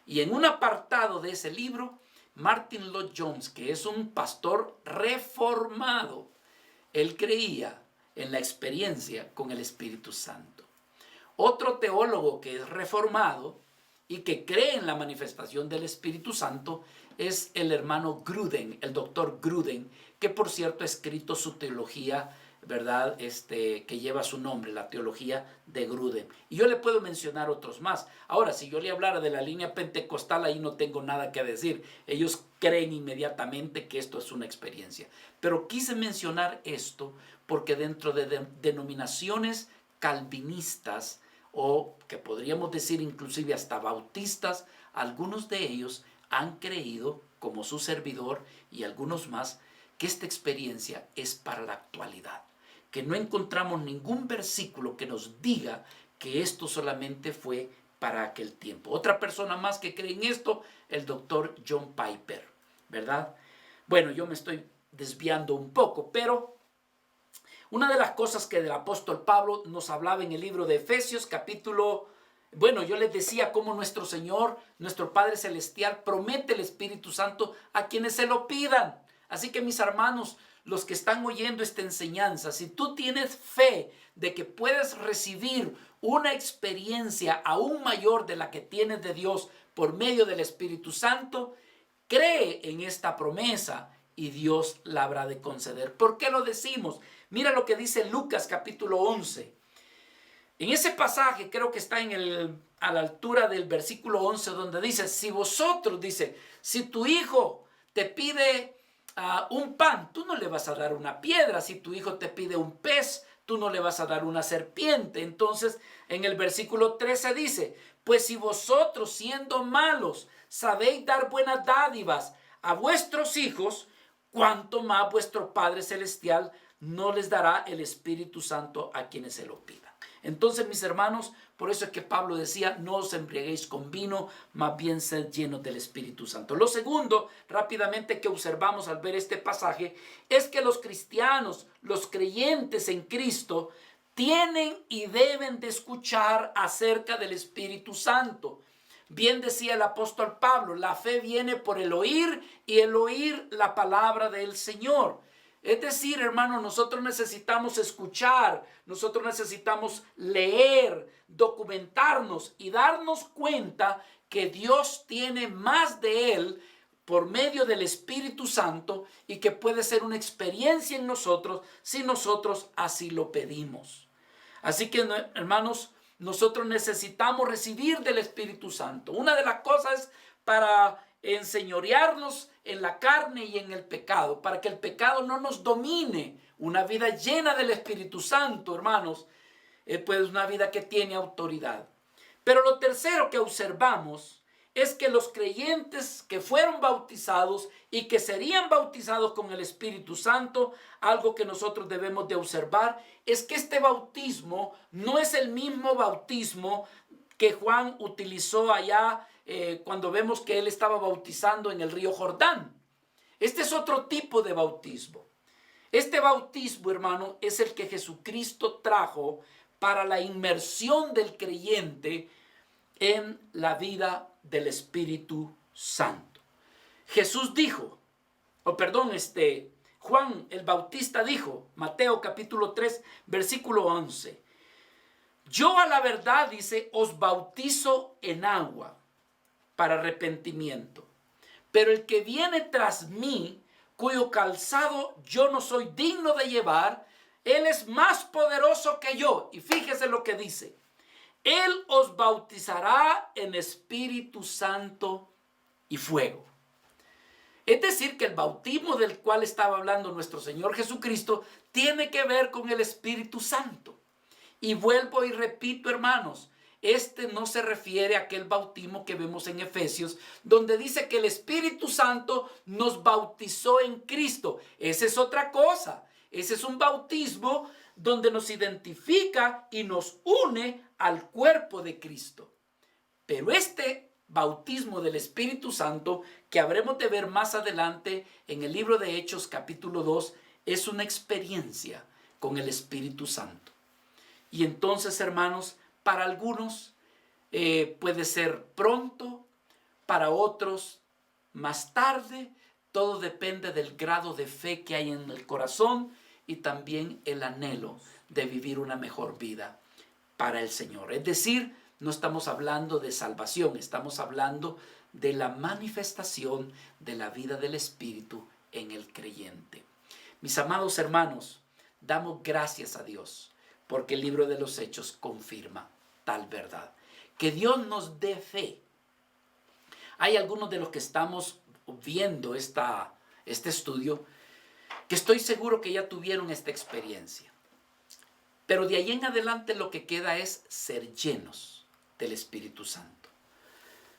Y en un apartado de ese libro, Martin Lloyd-Jones, que es un pastor reformado, él creía en la experiencia con el Espíritu Santo. Otro teólogo que es reformado y que cree en la manifestación del Espíritu Santo es el hermano Gruden, el doctor Gruden, que por cierto ha escrito su teología, ¿verdad? Que lleva su nombre, la teología de Gruden. Y yo le puedo mencionar otros más. Ahora, si yo le hablara de la línea pentecostal, ahí no tengo nada que decir. Ellos creen inmediatamente que esto es una experiencia. Pero quise mencionar esto porque dentro de denominaciones calvinistas, o que podríamos decir inclusive hasta bautistas, algunos de ellos han creído, como su servidor y algunos más, que esta experiencia es para la actualidad, que no encontramos ningún versículo que nos diga que esto solamente fue para aquel tiempo. Otra persona más que cree en esto, el doctor John Piper, ¿verdad? Bueno, yo me estoy desviando un poco, pero una de las cosas que el apóstol Pablo nos hablaba en el libro de Efesios, bueno, yo les decía cómo nuestro Señor, nuestro Padre Celestial, promete el Espíritu Santo a quienes se lo pidan. Así que mis hermanos, los que están oyendo esta enseñanza, si tú tienes fe de que puedes recibir una experiencia aún mayor de la que tienes de Dios por medio del Espíritu Santo, cree en esta promesa y Dios la habrá de conceder. ¿Por qué lo decimos? Mira lo que dice Lucas capítulo 11. En ese pasaje creo que está a la altura del versículo 11 donde dice, si tu hijo te pide un pan, tú no le vas a dar una piedra. Si tu hijo te pide un pez, tú no le vas a dar una serpiente. Entonces en el versículo 13 dice, pues si vosotros siendo malos sabéis dar buenas dádivas a vuestros hijos, cuánto más vuestro Padre Celestial no les dará el Espíritu Santo a quienes se lo pidan. Entonces, mis hermanos, por eso es que Pablo decía, no os embriaguéis con vino, más bien sed llenos del Espíritu Santo. Lo segundo, rápidamente, que observamos al ver este pasaje, es que los cristianos, los creyentes en Cristo, tienen y deben de escuchar acerca del Espíritu Santo. Bien decía el apóstol Pablo, la fe viene por el oír y el oír la palabra del Señor. Es decir, hermano, nosotros necesitamos escuchar, nosotros necesitamos leer, documentarnos y darnos cuenta que Dios tiene más de Él por medio del Espíritu Santo y que puede ser una experiencia en nosotros si nosotros así lo pedimos. Así que, hermanos, nosotros necesitamos recibir del Espíritu Santo. Una de las cosas para enseñorearnos en la carne y en el pecado, para que el pecado no nos domine. Una vida llena del Espíritu Santo, hermanos, pues una vida que tiene autoridad. Pero lo tercero que observamos es que los creyentes que fueron bautizados y que serían bautizados con el Espíritu Santo, algo que nosotros debemos de observar es que este bautismo no es el mismo bautismo que Juan utilizó allá cuando vemos que él estaba bautizando en el río Jordán. Este es otro tipo de bautismo. Este bautismo, hermano, es el que Jesucristo trajo para la inmersión del creyente en la vida del Espíritu Santo. Jesús dijo, Juan el Bautista dijo, Mateo capítulo 3, versículo 11, yo a la verdad, dice, os bautizo en agua para arrepentimiento, pero el que viene tras mí, cuyo calzado yo no soy digno de llevar, él es más poderoso que yo. Y fíjese lo que dice, él os bautizará en Espíritu Santo y fuego. Es decir, que el bautismo del cual estaba hablando nuestro Señor Jesucristo tiene que ver con el Espíritu Santo. Y vuelvo y repito, hermanos, este no se refiere a aquel bautismo que vemos en Efesios, donde dice que el Espíritu Santo nos bautizó en Cristo. Esa es otra cosa. Ese es un bautismo donde nos identifica y nos une al cuerpo de Cristo. Pero este bautismo del Espíritu Santo, que habremos de ver más adelante en el libro de Hechos capítulo 2, es una experiencia con el Espíritu Santo. Y entonces, hermanos, para algunos puede ser pronto, para otros más tarde. Todo depende del grado de fe que hay en el corazón y también el anhelo de vivir una mejor vida para el Señor. Es decir, no estamos hablando de salvación, estamos hablando de la manifestación de la vida del Espíritu en el creyente. Mis amados hermanos, damos gracias a Dios porque el libro de los Hechos confirma tal verdad. Que Dios nos dé fe. Hay algunos de los que estamos viendo este estudio que estoy seguro que ya tuvieron esta experiencia. Pero de ahí en adelante lo que queda es ser llenos del Espíritu Santo.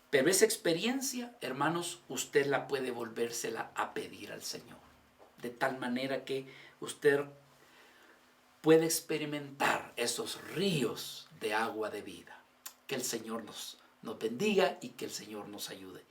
Pero esa experiencia, hermanos, usted la puede volvérsela a pedir al Señor. De tal manera que usted puede experimentar esos ríos de agua de vida. Que el Señor nos bendiga y que el Señor nos ayude.